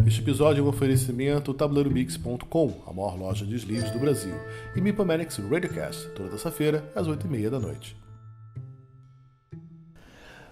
Este episódio é um oferecimento tabuleirobix.com, a maior loja de livros do Brasil, e Mipamanics Radiocast, toda terça-feira, às 8h30 da noite.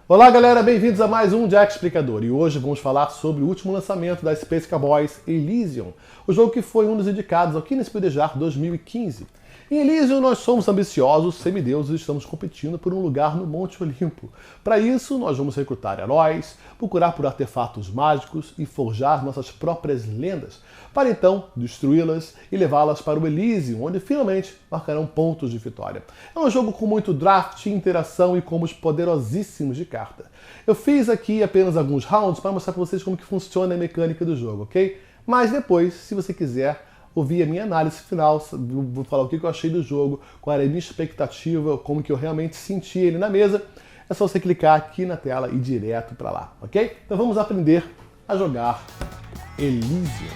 Olá galera, bem-vindos a mais um Jack Explicador, e hoje vamos falar sobre o último lançamento da Space Cowboys Elysium, o jogo que foi um dos indicados ao Guinness Book of World 2015. Em Elysium, nós somos ambiciosos semideuses e estamos competindo por um lugar no Monte Olimpo. Para isso, nós vamos recrutar heróis, procurar por artefatos mágicos e forjar nossas próprias lendas, para então destruí-las e levá-las para o Elysium, onde finalmente marcarão pontos de vitória. É um jogo com muito draft, interação e combos poderosíssimos de carta. Eu fiz aqui apenas alguns rounds para mostrar para vocês como que funciona a mecânica do jogo, ok? Mas depois, se você quiser ouvir a minha análise final, vou falar o que eu achei do jogo, qual era a minha expectativa, como que eu realmente senti ele na mesa, é só você clicar aqui na tela e ir direto para lá, ok? Então vamos aprender a jogar Elysium.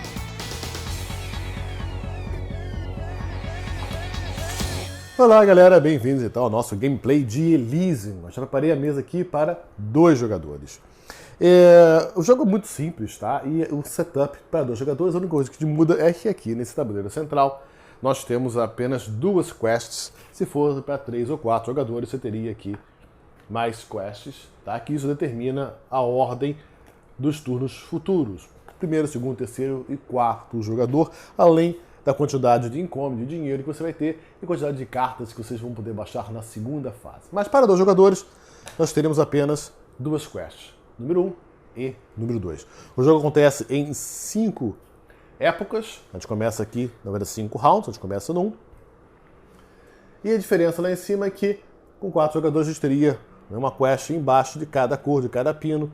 Olá galera, bem-vindos então ao nosso gameplay de Elysium. Eu já preparei a mesa aqui para 2 jogadores. O jogo é muito simples, tá? E o setup para 2 jogadores, a única coisa que muda é que aqui nesse tabuleiro central nós temos apenas 2 quests. Se for para 3 ou 4 jogadores, você teria aqui mais quests, tá? Que isso determina a ordem dos turnos futuros. Primeiro, segundo, terceiro e quarto jogador, além da quantidade de income, de dinheiro que você vai ter e quantidade de cartas que vocês vão poder baixar na segunda fase. Mas para 2 jogadores, nós teremos apenas 2 quests. Número 1 e número 2. O jogo acontece em 5 épocas. A gente começa aqui, na verdade, 5 rounds. A gente começa no 1. E a diferença lá em cima é que com 4 jogadores a gente teria uma quest embaixo de cada cor, de cada pino.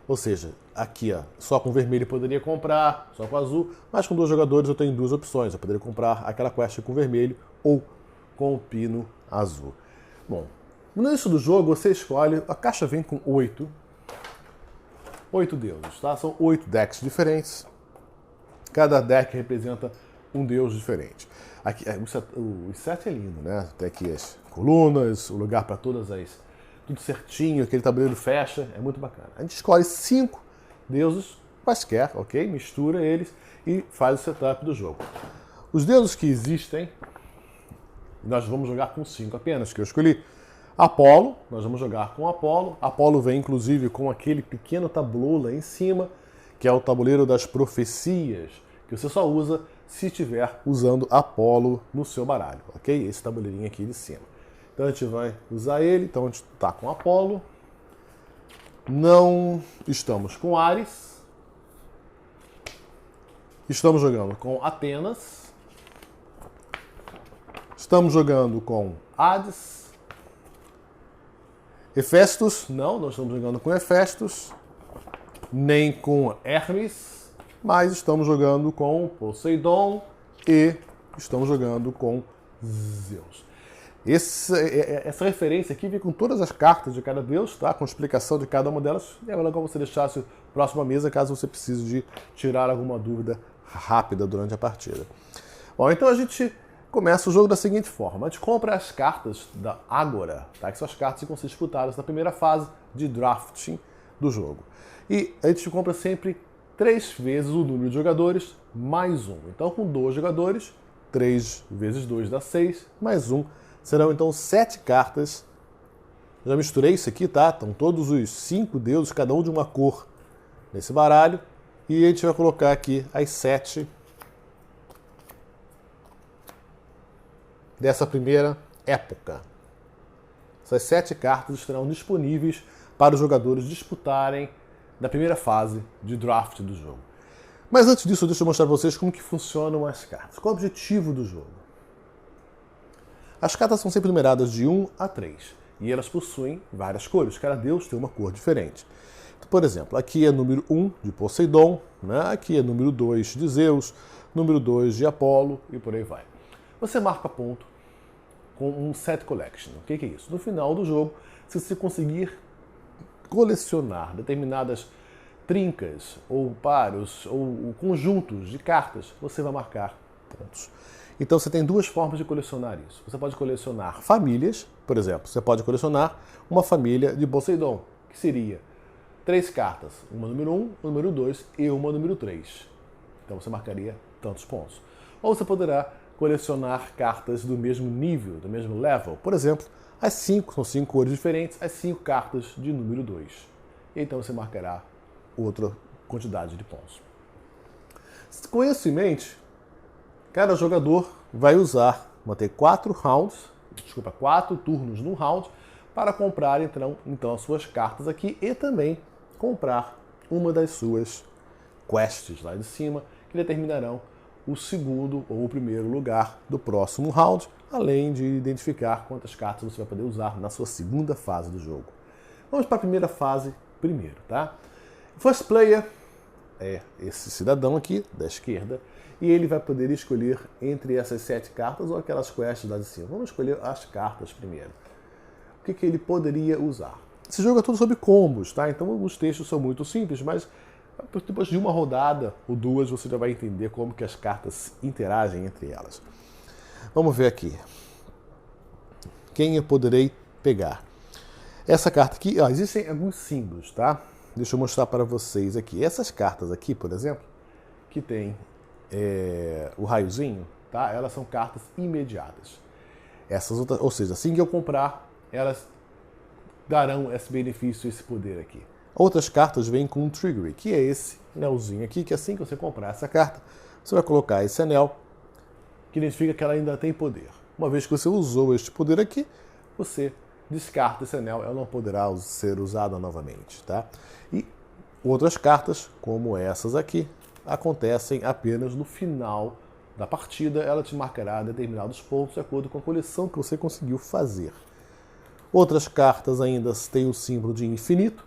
Ou seja, aqui ó, só com vermelho eu poderia comprar, só com azul. Mas com 2 jogadores eu tenho 2 opções. Eu poderia comprar aquela quest com vermelho ou com o pino azul. Bom, no início do jogo você escolhe, a caixa vem com 8 deuses, tá? São 8 decks diferentes. Cada deck representa um deus diferente. Aqui, o set é lindo, né? Tem aqui as colunas, o lugar para todas as... Tudo certinho, aquele tabuleiro fecha, é muito bacana. A gente escolhe 5 deuses quaisquer, ok? Mistura eles e faz o setup do jogo. Os deuses que existem, nós vamos jogar com 5 apenas, que eu escolhi. Apolo, nós vamos jogar com Apolo. Apolo vem inclusive com aquele pequeno tabuleiro lá em cima, que é o tabuleiro das profecias, que você só usa se estiver usando Apolo no seu baralho, ok? Esse tabuleirinho aqui de cima. Então a gente vai usar ele, então a gente está com Apolo. Não estamos com Ares. Estamos jogando com Atenas. Estamos jogando com Hades. Hefestos, não estamos jogando com Hefestos, nem com Hermes, mas estamos jogando com Poseidon e estamos jogando com Zeus. Essa referência aqui vem com todas as cartas de cada deus, tá? Com explicação de cada uma delas. E é legal você deixar a próxima mesa caso você precise de tirar alguma dúvida rápida durante a partida. Bom, então a gente começa o jogo da seguinte forma. A gente compra as cartas da Ágora, tá? Que são as cartas que vão ser disputadas na primeira fase de drafting do jogo. E a gente compra sempre 3 vezes o número de jogadores mais 1. Então, com 2 jogadores, 3 vezes 2 dá 6, mais 1. Serão, então, 7 cartas. Já misturei isso aqui, tá? Estão todos os 5 deuses, cada um de uma cor, nesse baralho. E a gente vai colocar aqui as 7 dessa primeira época. Essas 7 cartas estarão disponíveis para os jogadores disputarem na primeira fase de draft do jogo. Mas antes disso, deixa eu mostrar para vocês como que funcionam as cartas. Qual é o objetivo do jogo? As cartas são sempre numeradas de 1 a 3 e elas possuem várias cores. Cada deus tem uma cor diferente. Então, por exemplo, aqui é número 1 de Poseidon, né? Aqui é número 2 de Zeus, número 2 de Apolo e por aí vai. Você marca ponto com um set collection. O que é isso? No final do jogo, se você conseguir colecionar determinadas trincas, ou paros, ou conjuntos de cartas, você vai marcar pontos. Então você tem 2 formas de colecionar isso. Você pode colecionar famílias, por exemplo, você pode colecionar uma família de Poseidon, que seria 3 cartas, uma número 1, uma número 2 e uma número 3. Então você marcaria tantos pontos. Ou você poderá colecionar cartas do mesmo nível, do mesmo level. Por exemplo, as 5, são 5 cores diferentes, as 5 cartas de número 2. Então você marcará outra quantidade de pontos. Com isso em mente, cada jogador vai ter 4 turnos no round para comprar então as suas cartas aqui e também comprar uma das suas quests lá de cima que determinarão o segundo ou o primeiro lugar do próximo round, além de identificar quantas cartas você vai poder usar na sua segunda fase do jogo. Vamos para a primeira fase primeiro, tá? First player é esse cidadão aqui, da esquerda, e ele vai poder escolher entre essas 7 cartas ou aquelas quests lá de cima. Vamos escolher as cartas primeiro. O que ele poderia usar? Esse jogo é todo sobre combos, tá? Então os textos são muito simples, mas depois de uma rodada ou duas você já vai entender como que as cartas interagem entre elas. Vamos ver aqui. Quem eu poderei pegar? Essa carta aqui, existem alguns símbolos, tá? Deixa eu mostrar para vocês aqui. Essas cartas aqui, por exemplo, que tem o raiozinho, tá? Elas são cartas imediatas. Essas outras, ou seja, assim que eu comprar, elas darão esse benefício, esse poder aqui. Outras cartas vêm com um trigger, que é esse anelzinho aqui, que assim que você comprar essa carta, você vai colocar esse anel, que identifica que ela ainda tem poder. Uma vez que você usou este poder aqui, você descarta esse anel, ela não poderá ser usada novamente, tá? E outras cartas, como essas aqui, acontecem apenas no final da partida. Ela te marcará determinados pontos de acordo com a coleção que você conseguiu fazer. Outras cartas ainda têm o símbolo de infinito,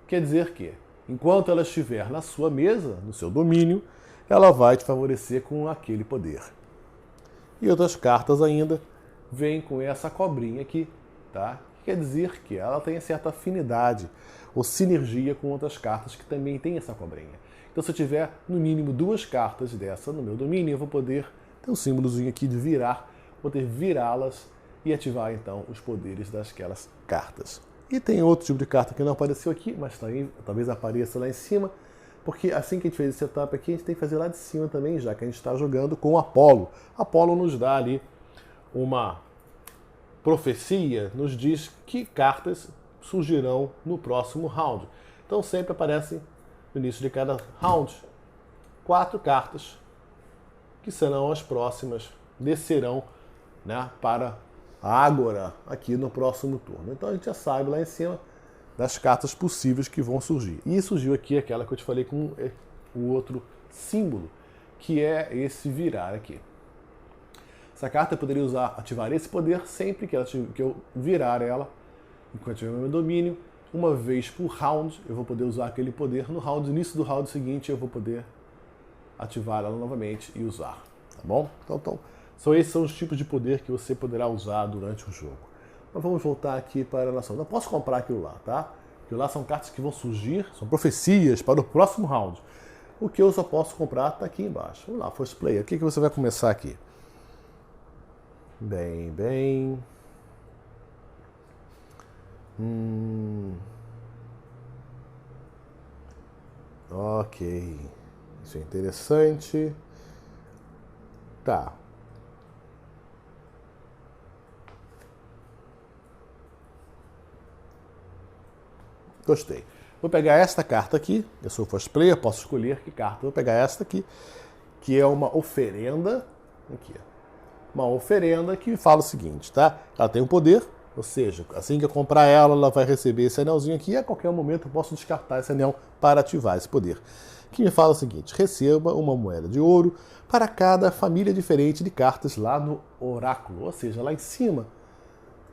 quer dizer que, enquanto ela estiver na sua mesa, no seu domínio, ela vai te favorecer com aquele poder. E outras cartas ainda vêm com essa cobrinha aqui, tá? Quer dizer que ela tem certa afinidade ou sinergia com outras cartas que também têm essa cobrinha. Então, se eu tiver no mínimo 2 cartas dessa no meu domínio, eu vou poder ter um símbolozinho aqui de virar, poder virá-las e ativar então os poderes daquelas cartas. E tem outro tipo de carta que não apareceu aqui, mas talvez apareça lá em cima, porque assim que a gente fez esse setup aqui, a gente tem que fazer lá de cima também, já que a gente está jogando com Apolo. Apolo nos dá ali uma profecia, nos diz que cartas surgirão no próximo round. Então sempre aparecem no início de cada round 4 cartas que serão as próximas, descerão, né, para a Ágora aqui no próximo turno. Então a gente já sabe lá em cima das cartas possíveis que vão surgir. E surgiu aqui aquela que eu te falei com o outro símbolo, que é esse virar aqui. Essa carta eu poderia ativar esse poder sempre que eu virar ela, enquanto tiver no meu domínio. Uma vez por round eu vou poder usar aquele poder. No início do round seguinte eu vou poder ativar ela novamente e usar. Tá bom? Então esses são os tipos de poder que você poderá usar durante o jogo. Mas vamos voltar aqui para a nação. Não posso comprar aquilo lá, tá? Aquilo lá são cartas que vão surgir, são profecias para o próximo round. O que eu só posso comprar está aqui embaixo. Vamos lá, First Player. O que você vai começar aqui? Bem. Ok. Isso é interessante. Tá. Gostei. Vou pegar esta carta aqui. Eu sou First Player, posso escolher que carta. Vou pegar esta aqui, que é uma oferenda. Aqui, uma oferenda que fala o seguinte, tá? Ela tem um poder, ou seja, assim que eu comprar ela, ela vai receber esse anelzinho aqui e a qualquer momento eu posso descartar esse anel para ativar esse poder. Que me fala o seguinte: receba uma moeda de ouro para cada família diferente de cartas lá no oráculo. Ou seja, lá em cima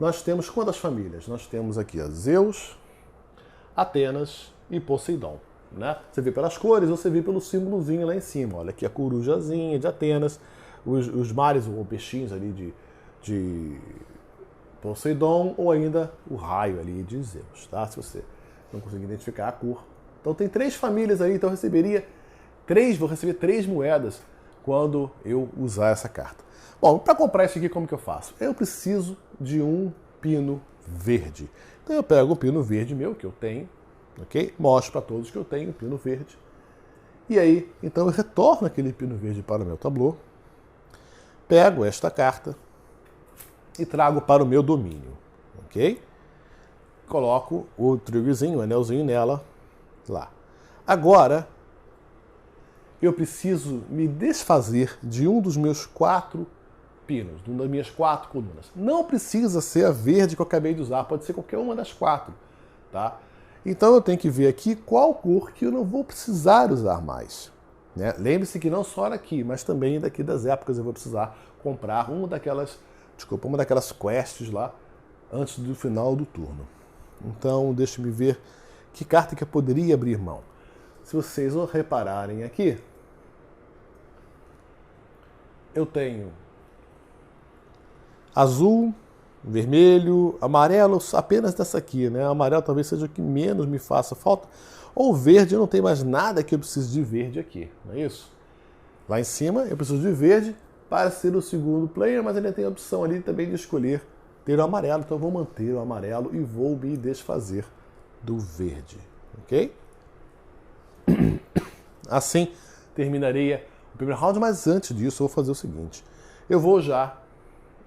nós temos quantas famílias? Nós temos aqui Zeus, Atenas e Poseidon. Né? Você vê pelas cores ou você vê pelo símbolozinho lá em cima. Olha aqui a corujazinha de Atenas, os mares ou peixinhos ali de Poseidon, ou ainda o raio ali de Zeus, tá? Se você não conseguir identificar a cor. Então tem 3 famílias aí, então vou receber 3 moedas quando eu usar essa carta. Bom, para comprar isso aqui, como que eu faço? Eu preciso de um pino verde. Então eu pego o pino verde meu, que eu tenho, Ok? Mostro para todos que eu tenho pino verde. E aí, então eu retorno aquele pino verde para o meu tabuleiro, pego esta carta e trago para o meu domínio. Ok? Coloco o triggerzinho, o anelzinho nela, lá. Agora, eu preciso me desfazer de um dos meus 4 pinos, de uma das minhas 4 colunas. Não precisa ser a verde que eu acabei de usar, pode ser qualquer uma das 4, tá? Então eu tenho que ver aqui qual cor que eu não vou precisar usar mais. Né? Lembre-se que não só aqui, mas também daqui das épocas eu vou precisar comprar uma daquelas quests lá antes do final do turno. Então deixe-me ver que carta que eu poderia abrir mão. Se vocês repararem aqui, eu tenho azul, vermelho, amarelo, apenas dessa aqui, né? Amarelo talvez seja o que menos me faça falta. Ou verde, eu não tenho mais nada que eu preciso de verde aqui, não é isso? Lá em cima eu preciso de verde para ser o segundo player, mas ainda tem a opção ali também de escolher ter o amarelo. Então eu vou manter o amarelo e vou me desfazer do verde, ok? Assim terminaria o primeiro round, mas antes disso eu vou fazer o seguinte. Eu vou já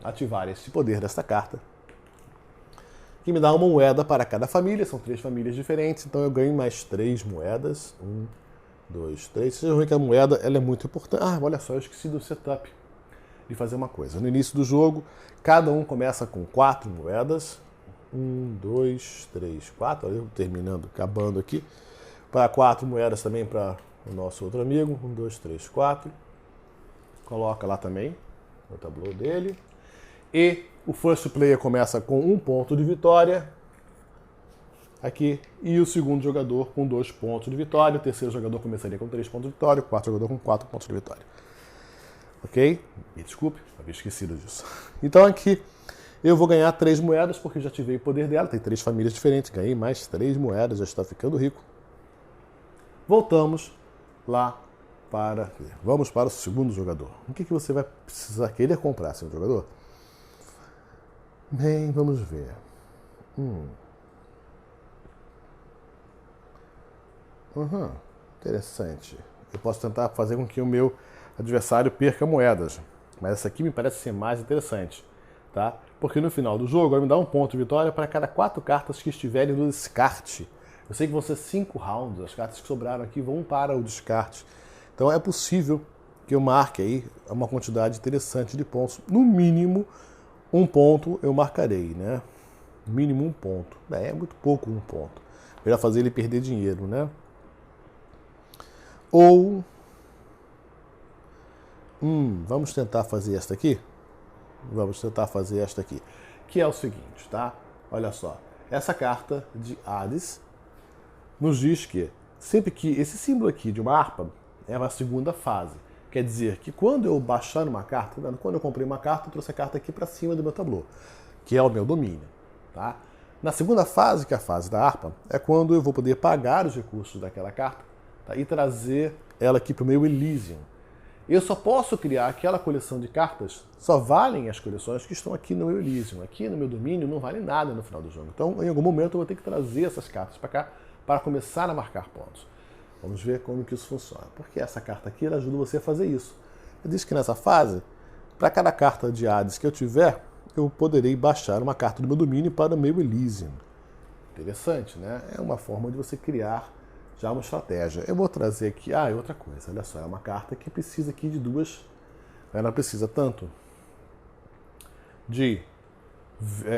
ativar esse poder desta carta, que me dá uma moeda para cada família. São 3 famílias diferentes, então eu ganho mais 3 moedas. 1, 2, 3. Vocês vão ver que a moeda ela é muito importante. Ah, olha só, eu esqueci do setup de fazer uma coisa. No início do jogo, cada um começa com 4 moedas. 1, 2, 3, 4. Olha eu terminando, acabando aqui. Para 4 moedas também para o nosso outro amigo. 1, 2, 3, 4. Coloca lá também no tabuleiro dele. E o first player começa com 1 ponto de vitória. Aqui. E o segundo jogador com 2 pontos de vitória. O terceiro jogador começaria com 3 pontos de vitória. O quarto jogador com 4 pontos de vitória. Ok? Me desculpe, havia esquecido disso. Então aqui eu vou ganhar 3 moedas, porque já ativei o poder dela. Tem 3 famílias diferentes. Ganhei mais 3 moedas, já está ficando rico. Voltamos lá para... Vamos para o segundo jogador. O que você vai precisar querer comprar, seu jogador? Bem, vamos ver. Interessante. Eu posso tentar fazer com que o meu adversário perca moedas. Mas essa aqui me parece ser mais interessante. Tá? Porque no final do jogo vai me dar 1 ponto de vitória para cada 4 cartas que estiverem no descarte. Eu sei que vão ser 5 rounds. As cartas que sobraram aqui vão para o descarte. Então é possível que eu marque aí uma quantidade interessante de pontos. No mínimo 1 ponto eu marcarei, né? Mínimo 1 ponto. É muito pouco 1 ponto. Melhor fazer ele perder dinheiro, né? Ou... vamos tentar fazer esta aqui? Vamos tentar fazer esta aqui. Que é o seguinte, tá? Olha só. Essa carta de Hades nos diz que sempre que esse símbolo aqui de uma harpa é uma segunda fase. Quer dizer que quando eu baixar uma carta, quando eu comprei uma carta, eu trouxe a carta aqui para cima do meu tabuleiro, que é o meu domínio. Tá? Na segunda fase, que é a fase da harpa, é quando eu vou poder pagar os recursos daquela carta, tá? E trazer ela aqui para o meu Elysium. Eu só posso criar aquela coleção de cartas, só valem as coleções que estão aqui no meu Elysium. Aqui no meu domínio não vale nada no final do jogo. Então, em algum momento, eu vou ter que trazer essas cartas para cá para começar a marcar pontos. Vamos ver como que isso funciona. Porque essa carta aqui ela ajuda você a fazer isso. Eu disse que nessa fase, para cada carta de Hades que eu tiver, eu poderei baixar uma carta do meu domínio para o meu Elysium. Interessante, né? É uma forma de você criar já uma estratégia. Eu vou trazer aqui... e outra coisa. Olha só, é uma carta que precisa aqui de 2... Ela precisa tanto de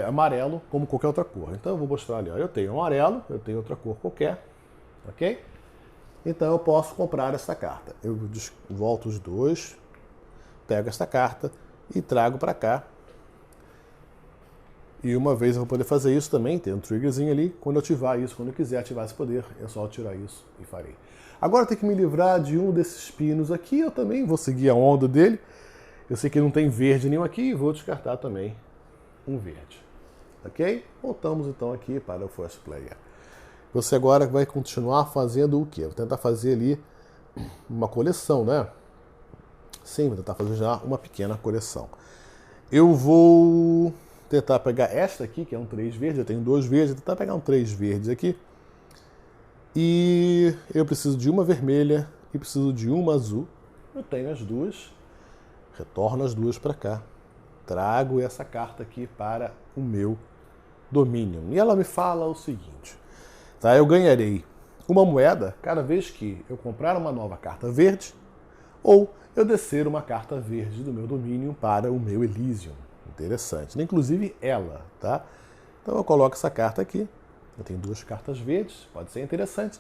amarelo como qualquer outra cor. Então eu vou mostrar ali. Ó, eu tenho amarelo, eu tenho outra cor qualquer. Ok? Então eu posso comprar essa carta. Eu volto os 2, pego essa carta e trago para cá. E uma vez eu vou poder fazer isso também, tem um triggerzinho ali. Quando eu ativar isso, quando eu quiser ativar esse poder, é só tirar isso e farei. Agora eu tenho que me livrar de um desses pinos aqui. Eu também vou seguir a onda dele. Eu sei que não tem verde nenhum aqui e vou descartar também um verde. Ok? Voltamos então aqui para o first player. Você agora vai continuar fazendo o quê? Vou tentar fazer ali uma coleção, né? Sim, vou tentar fazer já uma pequena coleção. Eu vou tentar pegar esta aqui, que é um 3 verde. Eu tenho 2 verdes. Vou tentar pegar um 3 verdes aqui. E eu preciso de uma vermelha e preciso de uma azul. Eu tenho as duas. Retorno as duas para cá. Trago essa carta aqui para o meu domínio. E ela me fala o seguinte. Tá? Eu ganharei uma moeda cada vez que eu comprar uma nova carta verde ou eu descer uma carta verde do meu domínio para o meu Elysium. Interessante. Inclusive ela, tá? Então eu coloco essa carta aqui. Eu tenho duas cartas verdes, pode ser interessante.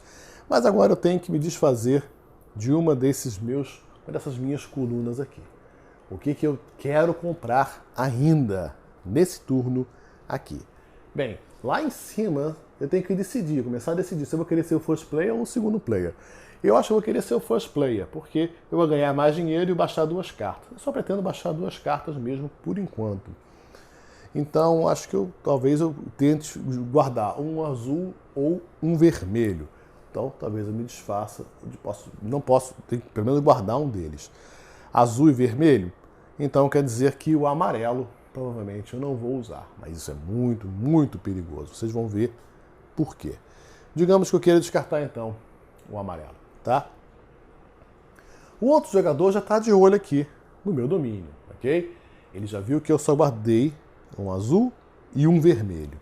Mas agora eu tenho que me desfazer de uma dessas minhas colunas aqui. O que eu quero comprar ainda nesse turno aqui? Bem, lá em cima eu tenho que decidir, começar a decidir se eu vou querer ser o first player ou o segundo player. Eu acho que eu vou querer ser o first player, porque eu vou ganhar mais dinheiro e baixar duas cartas. Eu só pretendo baixar duas cartas mesmo, por enquanto. Então, acho que talvez eu tente guardar um azul ou um vermelho. Então, talvez eu me desfaça. Tenho que pelo menos guardar um deles. Azul e vermelho, então quer dizer que o amarelo, provavelmente, eu não vou usar. Mas isso é muito, muito perigoso. Vocês vão ver por quê. Digamos que eu queira descartar, então, o amarelo, tá? O outro jogador já está de olho aqui no meu domínio, ok? Ele já viu que eu só guardei um azul e um vermelho.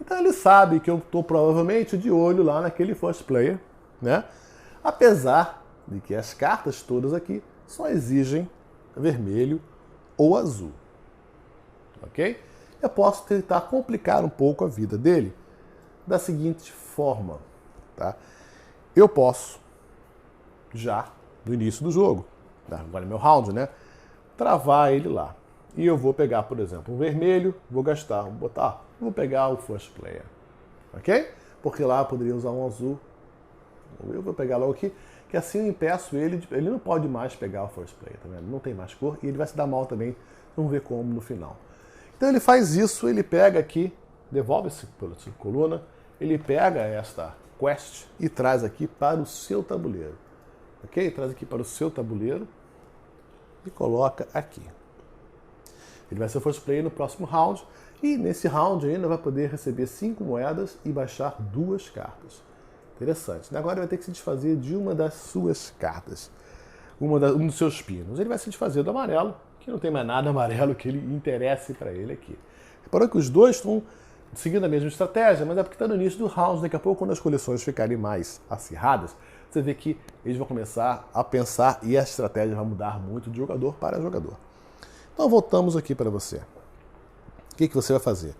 Então ele sabe que eu estou provavelmente de olho lá naquele first player, né? Apesar de que as cartas todas aqui só exigem vermelho ou azul, ok? Eu posso tentar complicar um pouco a vida dele da seguinte forma, tá? Eu posso, já no início do jogo, agora é meu round, né? Travar ele lá. E eu vou pegar, por exemplo, um vermelho, vou pegar o first player, ok? Porque lá eu poderia usar um azul. Eu vou pegar logo aqui, que assim eu impeço ele não pode mais pegar o first player, tá vendo? Não tem mais cor e ele vai se dar mal também, vamos ver como no final. Então ele faz isso, ele pega aqui, devolve essa coluna, ele pega esta quest e traz aqui para o seu tabuleiro, ok? Traz aqui para o seu tabuleiro e coloca aqui. Ele vai ser first player no próximo round e nesse round ainda vai poder receber 5 moedas e baixar 2 cartas. Interessante. Agora ele vai ter que se desfazer de uma das suas cartas, um dos seus pinos. Ele vai se desfazer do amarelo, que não tem mais nada amarelo que ele interesse para ele aqui. Reparou que os dois estão seguindo a mesma estratégia, mas é porque está no início do round. Daqui a pouco, quando as coleções ficarem mais acirradas, você vê que eles vão começar a pensar e a estratégia vai mudar muito de jogador para jogador. Então voltamos aqui para você. O que você vai fazer?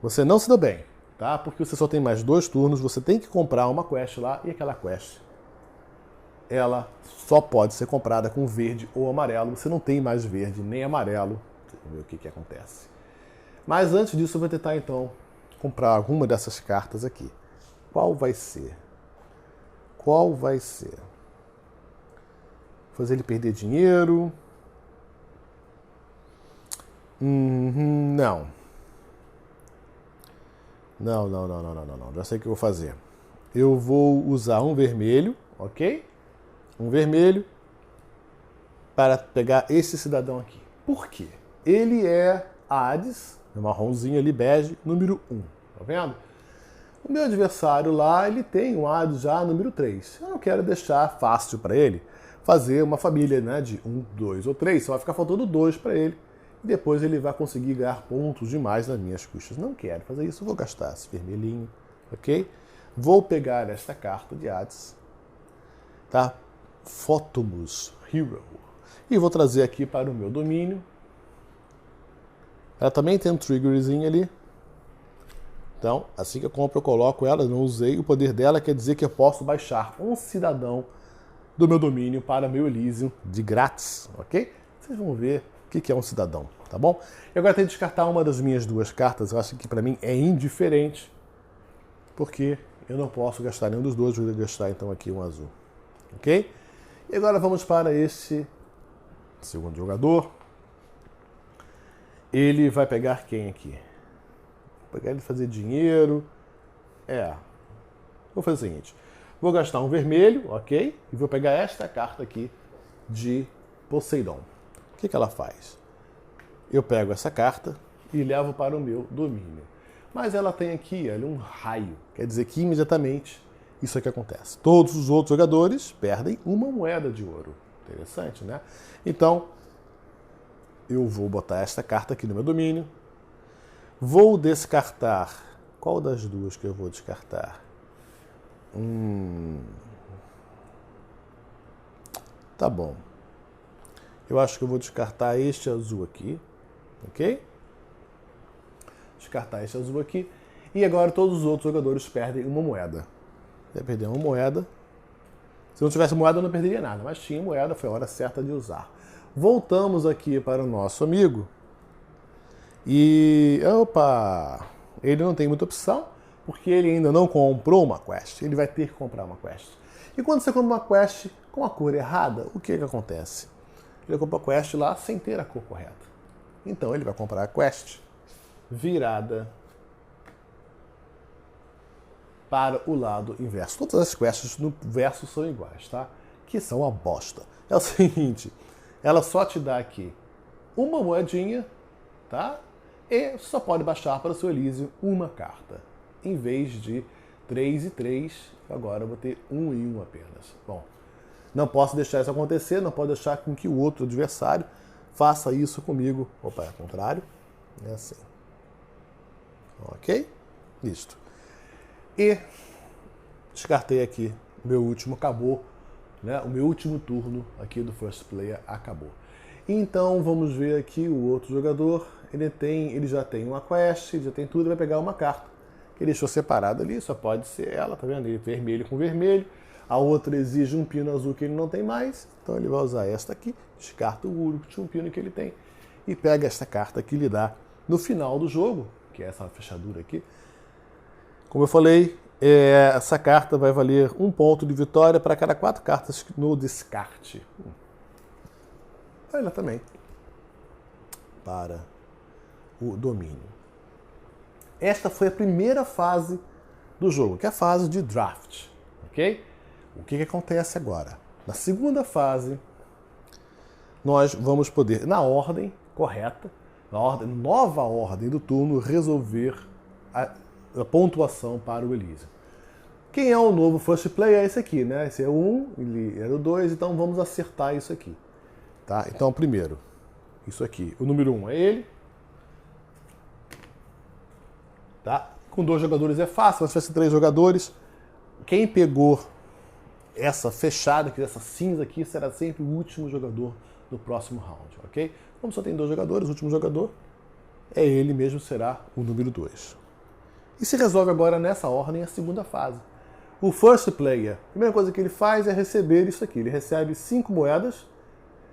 Você não se deu bem, tá? Porque você só tem mais 2 turnos, você tem que comprar uma quest lá e aquela quest, ela só pode ser comprada com verde ou amarelo. Você não tem mais verde nem amarelo. Vamos ver o que acontece. Mas antes disso eu vou tentar então comprar alguma dessas cartas aqui. Qual vai ser? Qual vai ser? Fazer ele perder dinheiro? Não. Não. Já sei o que eu vou fazer. Eu vou usar um vermelho, ok? Um vermelho para pegar esse cidadão aqui. Por quê? Ele é Hades, marronzinho ali, bege, número 1. Tá vendo? O meu adversário lá, ele tem um Hades já número 3. Eu não quero deixar fácil para ele fazer uma família, né, de 1, 2 ou 3. Só vai ficar faltando 2 para ele. E depois ele vai conseguir ganhar pontos demais nas minhas custas. Não quero fazer isso, vou gastar esse vermelhinho, ok? Vou pegar esta carta de Hades, tá? Photomus Hero. E vou trazer aqui para o meu domínio. Ela também tem um triggerzinho ali. Então, assim que eu compro, eu coloco ela. Não usei. O poder dela quer dizer que eu posso baixar um cidadão do meu domínio para meu Elysium de grátis, ok? Vocês vão ver o que é um cidadão, tá bom? Eu agora tenho que descartar uma das minhas 2 cartas. Eu acho que para mim é indiferente, porque eu não posso gastar nenhum dos dois. Vou gastar então aqui um azul, ok? E agora vamos para esse segundo jogador. Ele vai pegar quem aqui? Vou pegar ele fazer dinheiro. Vou fazer o seguinte. Vou gastar um vermelho, ok? E vou pegar esta carta aqui de Poseidon. O que ela faz? Eu pego essa carta e levo para o meu domínio. Mas ela tem aqui um raio. Quer dizer que imediatamente isso é que acontece. Todos os outros jogadores perdem uma moeda de ouro. Interessante, né? Então, eu vou botar esta carta aqui no meu domínio. Vou descartar. Qual das duas que eu vou descartar? Tá bom. Eu acho que eu vou descartar este azul aqui. Ok? Descartar este azul aqui. E agora todos os outros jogadores perdem uma moeda. Vai perder uma moeda. Se não tivesse moeda, eu não perderia nada. Mas tinha moeda, foi a hora certa de usar. Voltamos aqui para o nosso amigo. E, opa, ele não tem muita opção, porque ele ainda não comprou uma quest. Ele vai ter que comprar uma quest. E quando você compra uma quest com a cor errada, o que acontece? Ele compra a quest lá sem ter a cor correta. Então ele vai comprar a quest virada para o lado inverso. Todas as quests no verso são iguais, tá? Que são uma bosta. É o seguinte, ela só te dá aqui uma moedinha, tá? E só pode baixar para o seu Elysium uma carta. Em vez de 3 e 3, agora eu vou ter 1 e 1 apenas. Bom, não posso deixar isso acontecer, não posso deixar com que o outro adversário faça isso comigo. Opa, é o contrário. É assim. Ok? Isto. E descartei aqui. Meu último acabou. Né? O meu último turno aqui do First Player acabou. Então vamos ver aqui o outro jogador. Ele já tem uma quest, ele já tem tudo, ele vai pegar uma carta que ele deixou separada ali, só pode ser ela, tá vendo? Ele vermelho com vermelho. A outra exige um pino azul que ele não tem mais, então ele vai usar esta aqui, descarta o último pino que ele tem e pega esta carta que lhe dá no final do jogo, que é essa fechadura aqui. Como eu falei, essa carta vai valer 1 ponto de vitória para cada 4 cartas no descarte. Ela também. Para o domínio. Esta foi a primeira fase do jogo, que é a fase de draft. Ok? O que acontece agora? Na segunda nós vamos poder, na ordem correta, na nova ordem do turno, resolver a pontuação para o Elysium. Quem é o novo first player é esse aqui, né? Esse é o 1, ele era o 2, então vamos acertar isso aqui. Tá? Então, primeiro, isso aqui. O número 1 é ele. Tá? Com 2 jogadores é fácil, mas se tivesse 3 jogadores, quem pegou essa fechada, que essa cinza aqui, será sempre o último jogador do próximo round, ok? Como só tem 2 jogadores, o último jogador é ele mesmo, será o número 2. E se resolve agora nessa ordem a segunda fase. O first player, a primeira coisa que ele faz é receber isso aqui. Ele recebe 5 moedas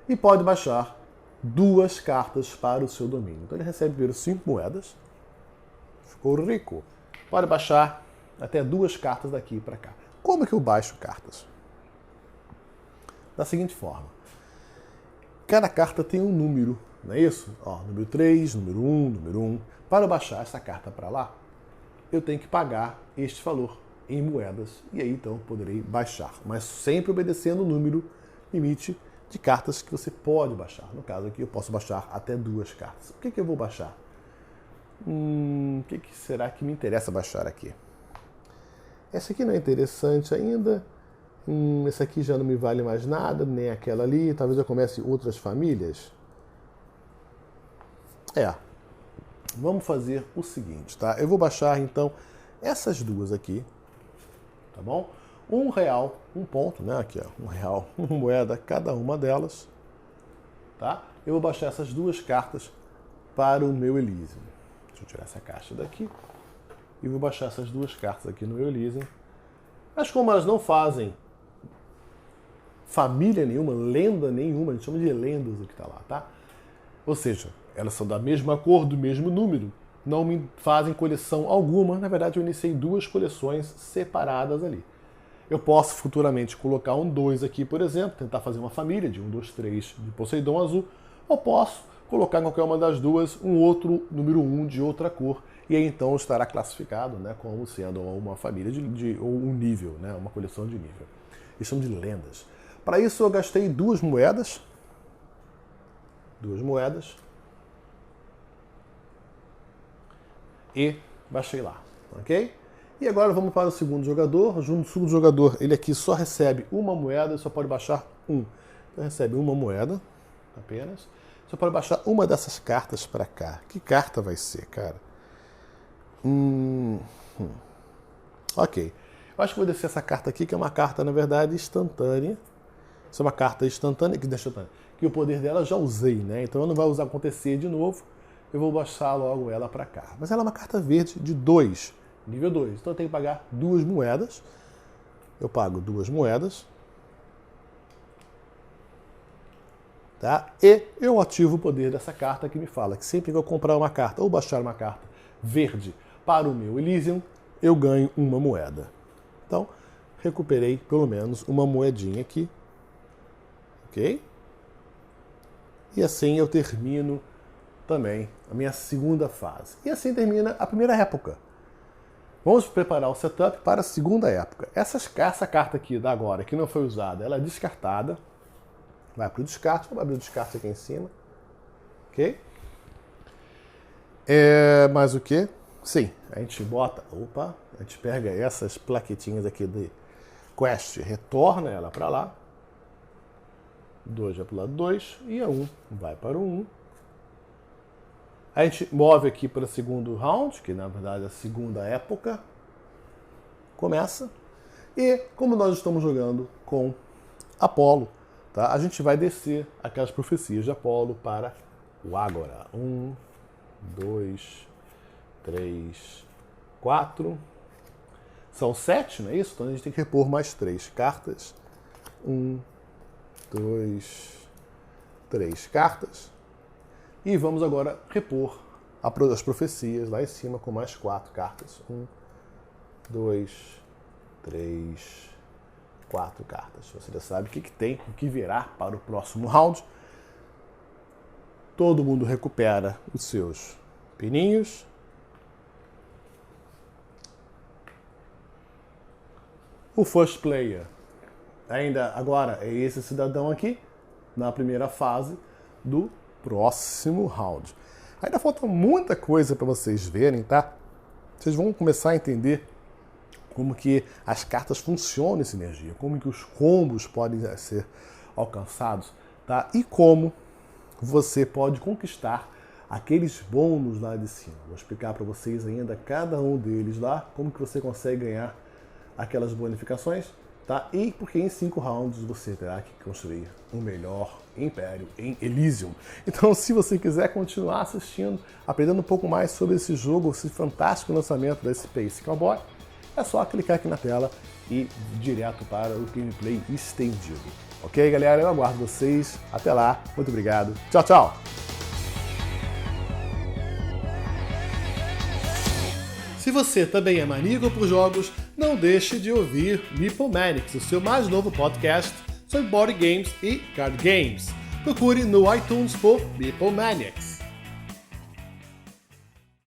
e pode baixar 2 cartas para o seu domínio. Então ele recebe primeiro 5 moedas. Ficou rico. Pode baixar até 2 cartas daqui para cá. Como é que eu baixo cartas? Da seguinte forma. Cada carta tem um número, não é isso? Ó, número 3, número 1, número 1. Para eu baixar essa carta para lá, eu tenho que pagar este valor em moedas. E aí então poderei baixar. Mas sempre obedecendo o número limite de cartas que você pode baixar. No caso aqui eu posso baixar até 2 cartas. O que eu vou baixar? O que será que me interessa baixar aqui? Essa aqui não é interessante ainda. Essa aqui já não me vale mais nada, nem aquela ali. Talvez eu comece outras famílias. Vamos fazer o seguinte, tá? Eu vou baixar então essas duas aqui, tá bom? R$1, 1 ponto, né? Aqui, ó, R$1, uma moeda cada uma delas, tá? Eu vou baixar essas 2 cartas para o meu Elysium. Deixa eu tirar essa caixa daqui. E vou baixar essas 2 cartas aqui no meu Elysium. Mas como elas não fazem família nenhuma, lenda nenhuma, a gente chama de lendas o que está lá, tá? Ou seja, elas são da mesma cor, do mesmo número, não me fazem coleção alguma. Na verdade, eu iniciei 2 coleções separadas ali. Eu posso futuramente colocar um 2 aqui, por exemplo, tentar fazer uma família de 1, 2, 3 de Poseidon azul, ou posso colocar em qualquer uma das duas um outro número 1 de outra cor, e aí então estará classificado, né, como sendo uma família ou um nível, né, uma coleção de nível. Isso são de lendas. Para isso eu gastei 2 moedas. 2 moedas. E baixei lá, ok? E agora vamos para o segundo jogador. O segundo jogador, ele aqui só recebe uma moeda e só pode baixar um. Então recebe uma moeda apenas. Só pode baixar uma dessas cartas para cá. Que carta vai ser, cara? Ok. Eu acho que vou descer essa carta aqui, que é uma carta, na verdade, instantânea. Isso é uma carta instantânea, que o poder dela eu já usei, né? Então eu não vai usar acontecer de novo. Eu vou baixar logo ela para cá. Mas ela é uma carta verde de 2, nível 2. Então eu tenho que pagar 2 moedas. Eu pago 2 moedas. Tá? E eu ativo o poder dessa carta que me fala que sempre que eu comprar uma carta ou baixar uma carta verde para o meu Elysium, eu ganho uma moeda. Então, recuperei pelo menos uma moedinha aqui. Ok? E assim eu termino também a minha segunda fase. E assim termina a primeira época. Vamos preparar o setup para a segunda época. Essa carta aqui da agora, que não foi usada, ela é descartada. Vai para o descarte. Vamos abrir o descarte aqui em cima. Ok? Mais o que? Sim, a gente bota... Opa! A gente pega essas plaquetinhas aqui de quest, retorna ela para lá. 2 vai para o lado 2 e a 1 vai para o 1. A gente move aqui para o segundo round, que na verdade é a segunda época. Começa. E como nós estamos jogando com Apolo, tá? A gente vai descer aquelas profecias de Apolo para o Ágora. 1, 2, 3, 4. São 7, não é isso? Então a gente tem que repor mais 3 cartas. 1, 2, 3 cartas. E vamos agora repor as profecias lá em cima com mais 4 cartas. 1, 2, 3, 4 cartas. Você já sabe o que tem, o que virá para o próximo round. Todo mundo recupera os seus pininhos. O first player ainda agora é esse cidadão aqui, na primeira fase do próximo round. Ainda falta muita coisa para vocês verem, tá? Vocês vão começar a entender como que as cartas funcionam em sinergia, como que os combos podem ser alcançados, tá? E como você pode conquistar aqueles bônus lá de cima. Vou explicar para vocês ainda cada um deles lá, como que você consegue ganhar aquelas bonificações, tá? E porque em 5 rounds você terá que construir um melhor império em Elysium. Então, se você quiser continuar assistindo, aprendendo um pouco mais sobre esse jogo, esse fantástico lançamento da Space Cowboy, é só clicar aqui na tela e direto para o gameplay estendido. Ok, galera? Eu aguardo vocês. Até lá. Muito obrigado. Tchau, tchau! Se você também é maníaco por jogos, não deixe de ouvir Meeple Manics, o seu mais novo podcast sobre board games e card games. Procure no iTunes por Meeple Manics.